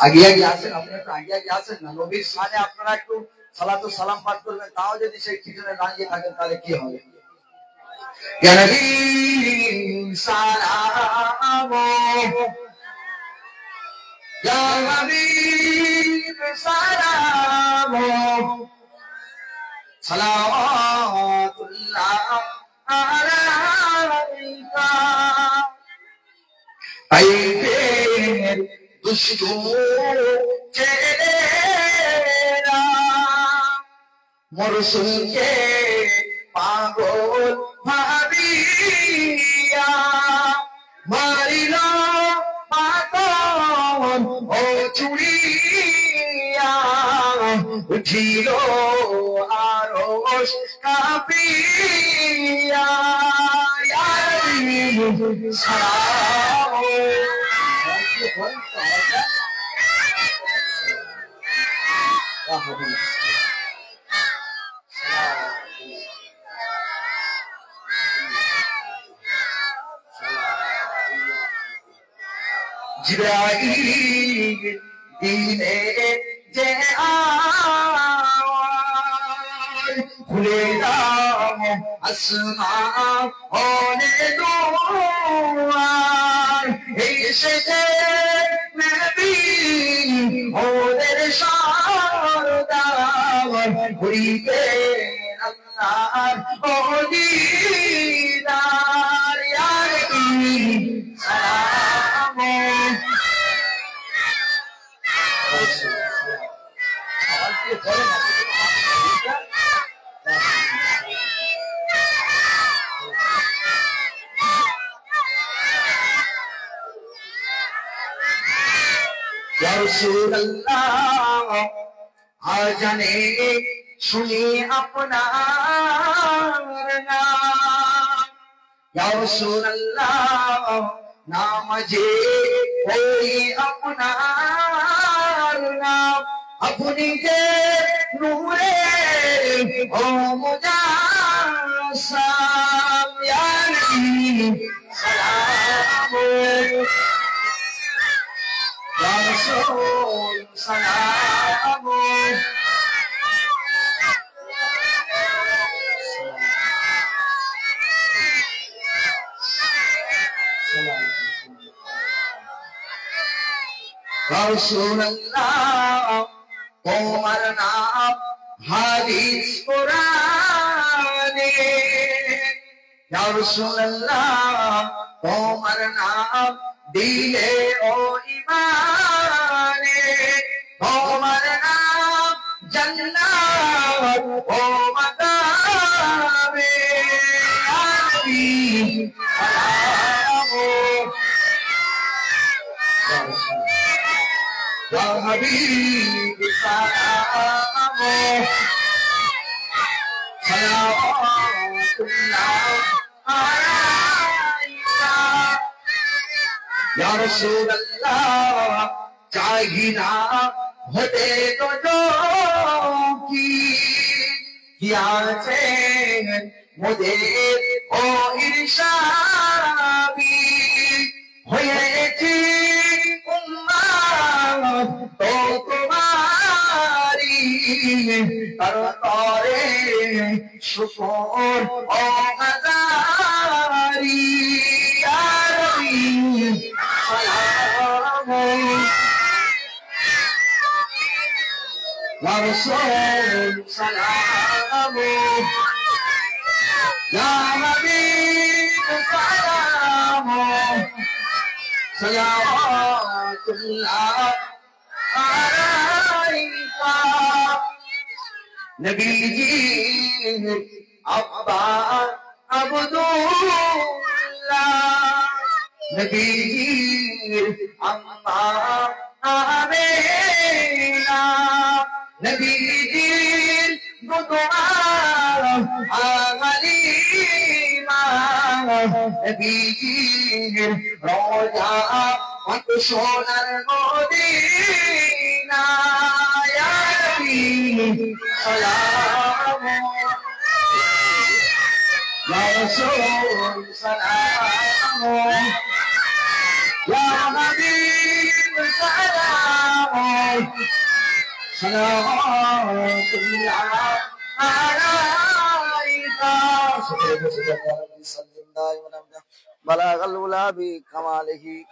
আগে আগে আসেন, আপনারা একটু আগে আগে আসেন না। নবীর শানে আপনারা একটু সালাতু সালাম পাঠ করবেন, তাও যদি সেই পিছনে দাঁড়িয়ে থাকেন তাহলে কি হবে? ইয়া নবী সালাম, ইয়া হাবিব সালাম, সালাওয়াতুল্লাহ আলাইকা। আইবের দুষ্টু চেহারা মরসুলকে পাগল ভাবিয়া মারিল পাতন ও চুড়িয়া উঠিল আরশ কাঁপিয়া। সালাম জিবরাইল দিনে যে আওয়াজ খুলে দাও আসমান হলে দুয়ার এসেছে নবী ওদের সরদার হইতে আল্লাহর দিদার। ইয়া নবী সালাম, ইয়া রাসূলুল্লাহ আজানে শুনি আপনার নাম, ইয়া রাসূলুল্লাহ নামাজে ওই আপনার নাম। আপনি যে নূরে ও মুজাসসাম, ইয়া নবী সালাম, ইয়া রাসূল সালাম, রাসূলুল্লাহ তোমার নাম হাদিস কোরআনে, ইয়া রাসূলুল্লাহ তোমার নাম দিলে ও ঈমানে, তোমার নাম জান্নাত ও মাকামে। ইয়া নবী সালাম, ইয়া হাবিব সালাম, সালাওয়াতুল্লাহ আলাইকা। ইয়া রাসূলুল্লাহ চাহি না হতে তো কি আছে মোদের ও ইরশাদি হয়েছি উম্মত তো তোমারি তারপরে শুকর ও হাজারি। ইয়া নবী সালাম, ইয়া রাসূল সালাম, ইয়া হাবিব সালাম, সালাওয়াতুল্লাহ আলাইকা। নবীজি আব্বা আব্দুল্লাহ, নবীজির আম্মা আমেনা, নবীজির দুদুয়া হালিমা, নবীজির রওজা কত সোনার মদিনা। ইয়া নবী সালাম, ইয়া রাসূল সালাম, ইয়া হাবিব সালাম, بلغ الأولى بكماله